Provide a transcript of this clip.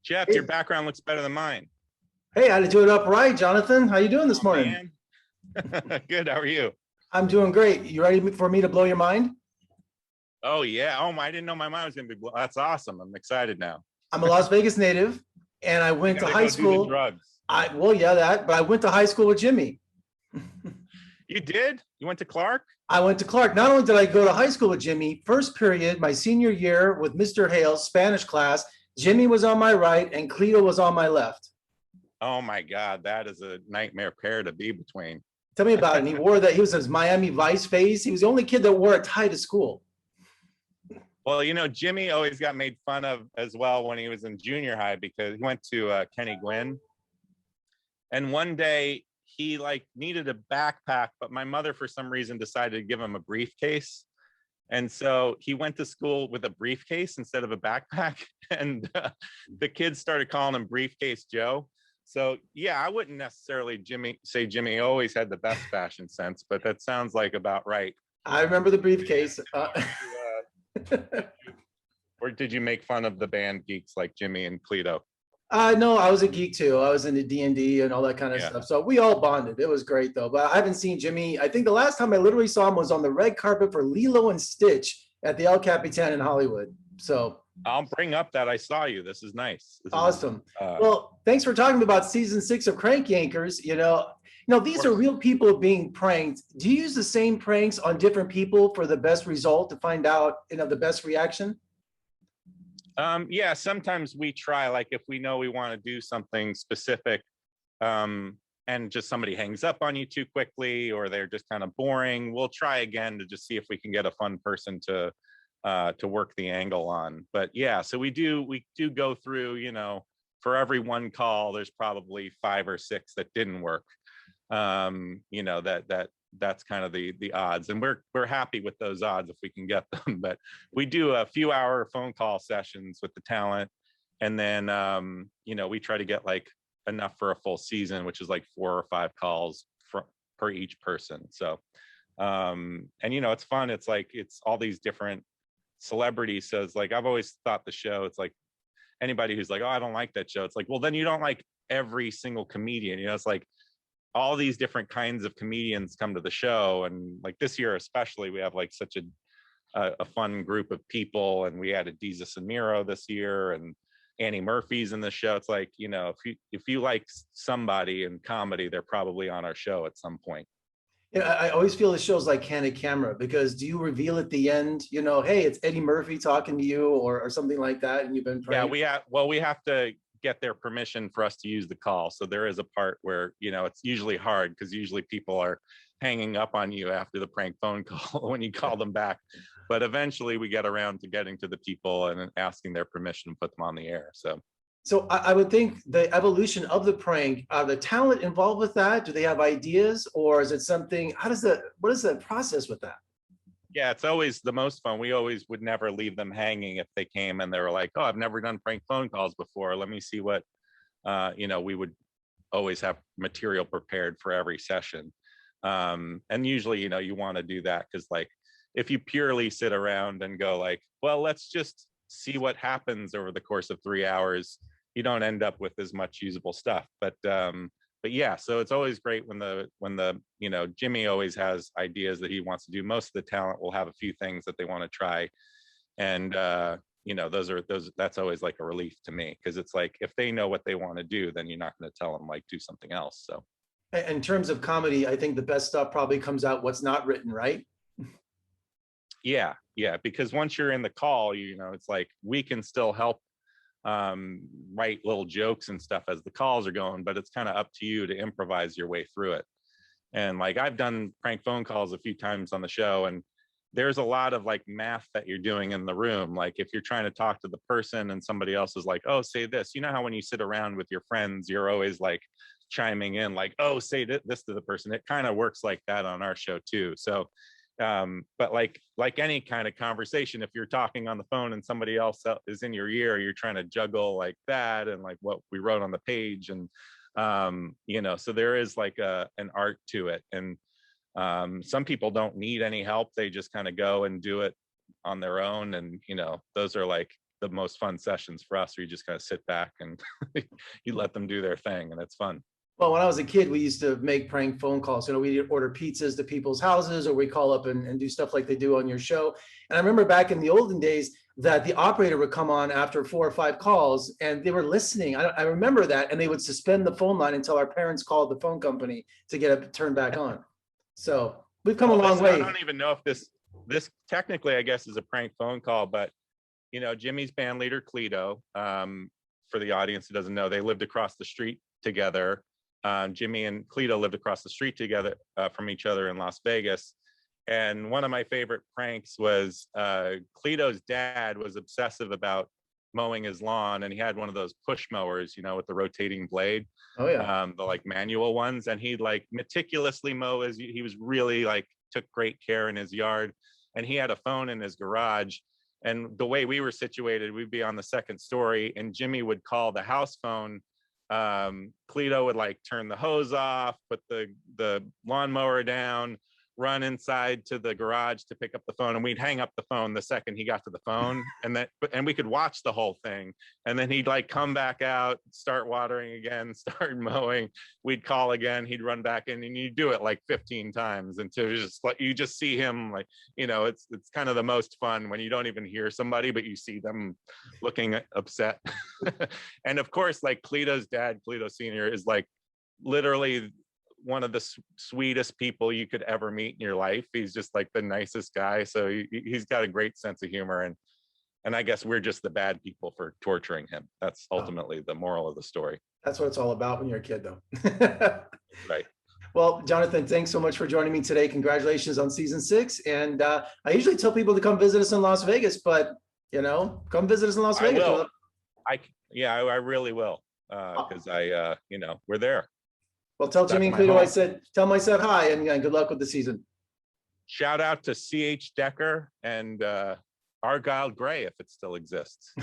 Jeff, your Hey, background looks better than mine. hey, I had to do it upright, Jonathan. How you doing this Oh morning? man. Good. How are you? I'm doing great. You ready for me to blow your mind? Oh yeah. Oh my, I didn't know my mind was gonna be. That's awesome. I'm excited now. I'm a Las Vegas native, and I You went got to to high go do the school. drugs. Yeah, that, but I went to high school with Jimmy. You did? You went to Clark? I went to Clark. Not only did I go to high school with Jimmy, first period, my senior year with Mr. Hale's Spanish class, Jimmy was on my right and Cleo was on my left. Oh my God, that is a nightmare pair to be between. Tell me about it. And he wore that. He was his Miami Vice face. He was the only kid that wore a tie to school. Well, Jimmy always got made fun of as well when he was in junior high because he went to Kenny Gwynn, and one day he like needed a backpack, but my mother for some reason decided to give him a briefcase. And so he went to school with a briefcase instead of a backpack. And the kids started calling him Briefcase Joe. So yeah, I wouldn't necessarily say Jimmy always had the best fashion sense, but that sounds like about right. I remember the briefcase. Or did you make fun of the band geeks like Jimmy and Cleto? No, I was a geek too. I was into D&D and all that kind of Yeah. stuff. So we all bonded. It was great though. But I haven't seen Jimmy. I think the last time I literally saw him was on the red carpet for Lilo and Stitch at the El Capitan in Hollywood. So I'll bring up that I saw you. This is nice. awesome. Well, thanks for talking about season 6 of Crank Yankers. These are real people being pranked. Do you use the same pranks on different people for the best result to find out, the best reaction? Yeah, sometimes we try, like if we know we want to do something specific, and just somebody hangs up on you too quickly, or they're just kind of boring, we'll try again to just see if we can get a fun person to work the angle on. But yeah, so we do go through, for every one call, there's probably 5 or 6 that didn't work. That's kind of the odds, and we're happy with those odds if we can get them. But we do a few hour phone call sessions with the talent, and then we try to get like enough for a full season, which is like 4 or 5 calls per each person. So and it's fun. It's like it's all these different celebrities. So it's like I've always thought the show, it's like anybody who's like, oh, I don't like that show, it's like, well, then you don't like every single comedian. It's like all these different kinds of comedians come to the show, and like this year especially, we have like such a fun group of people, and we added Jesus and Miro this year, and Annie Murphy's in the show. It's like, if you like somebody in comedy, they're probably on our show at some point. I always feel the show's like candid camera, because do you reveal at the end, hey, it's Eddie Murphy talking to you, or something like that, and you've been pranked? Yeah, we have to get their permission for us to use the call. So there is a part where, it's usually hard because usually people are hanging up on you after the prank phone call when you call them back. But eventually we get around to getting to the people and asking their permission to put them on the air. So I would think the evolution of the prank, the talent involved with that, do they have ideas, or is it something, what is the process with that? Yeah, it's always the most fun. We always would never leave them hanging if they came and they were like, oh, I've never done prank phone calls before. Let me see what, we would always have material prepared for every session. And usually, you want to do that because like, if you purely sit around and go like, well, let's just see what happens over the course of 3 hours, you don't end up with as much usable stuff. But yeah, so it's always great when the Jimmy always has ideas that he wants to do. Most of the talent will have a few things that they want to try, and that's always like a relief to me, because it's like if they know what they want to do, then you're not going to tell them like do something else. So in terms of comedy, I think the best stuff probably comes out what's not written, right? Yeah, because once you're in the call, it's like we can still help write little jokes and stuff as the calls are going, but it's kind of up to you to improvise your way through it. And like I've done prank phone calls a few times on the show, and there's a lot of like math that you're doing in the room. Like if you're trying to talk to the person and somebody else is like, oh, say this, how when you sit around with your friends, you're always like chiming in like, oh, say this to the person. It kind of works like that on our show too. So but like any kind of conversation, if you're talking on the phone and somebody else is in your ear, you're trying to juggle like that and like what we wrote on the page. And so there is like an art to it. And some people don't need any help, they just kind of go and do it on their own. And those are like the most fun sessions for us, where you just kind of sit back and you let them do their thing, and it's fun. Well, when I was a kid, we used to make prank phone calls. You know, we'd order pizzas to people's houses, or we call up and do stuff like they do on your show. And I remember back in the olden days that the operator would come on after 4 or 5 calls and they were listening. I remember that. And they would suspend the phone line until our parents called the phone company to get it turned back on. So we've come a long way. I don't even know if this technically, I guess, is a prank phone call, but you know, Jimmy's band leader, Cleto, for the audience who doesn't know, they lived across the street together. Jimmy and Cleto lived across the street together from each other in Las Vegas. And one of my favorite pranks was Cleto's dad was obsessive about mowing his lawn, and he had one of those push mowers, you know, with the rotating blade. Oh yeah. The like manual ones, and he'd like meticulously mow he was really like took great care in his yard. And he had a phone in his garage, and the way we were situated, we'd be on the 2nd story, and Jimmy would call the house phone. Cleto would like turn the hose off, put the lawnmower down, run inside to the garage to pick up the phone, and we'd hang up the phone the second he got to the phone, and we could watch the whole thing. And then he'd like come back out, start watering again, start mowing. We'd call again, he'd run back in, and you do it like 15 times until just like you just see him, like, you know, it's kind of the most fun when you don't even hear somebody, but you see them looking upset. And of course, like Cleto's dad, Cleto Senior, is like literally one of the sweetest people you could ever meet in your life. He's just like the nicest guy. So he's got a great sense of humor, and I guess we're just the bad people for torturing him. That's ultimately the moral of the story. That's what it's all about when you're a kid, though. Right. Well, Jonathan, thanks so much for joining me today. Congratulations on season 6. And I usually tell people to come visit us in Las Vegas, but you know, come visit us in Las Vegas. I really will, because you know, we're there. Well, tell Jimmy and Cleto tell them I said hi, and good luck with the season. Shout out to C.H. Decker and Argyle Gray, if it still exists.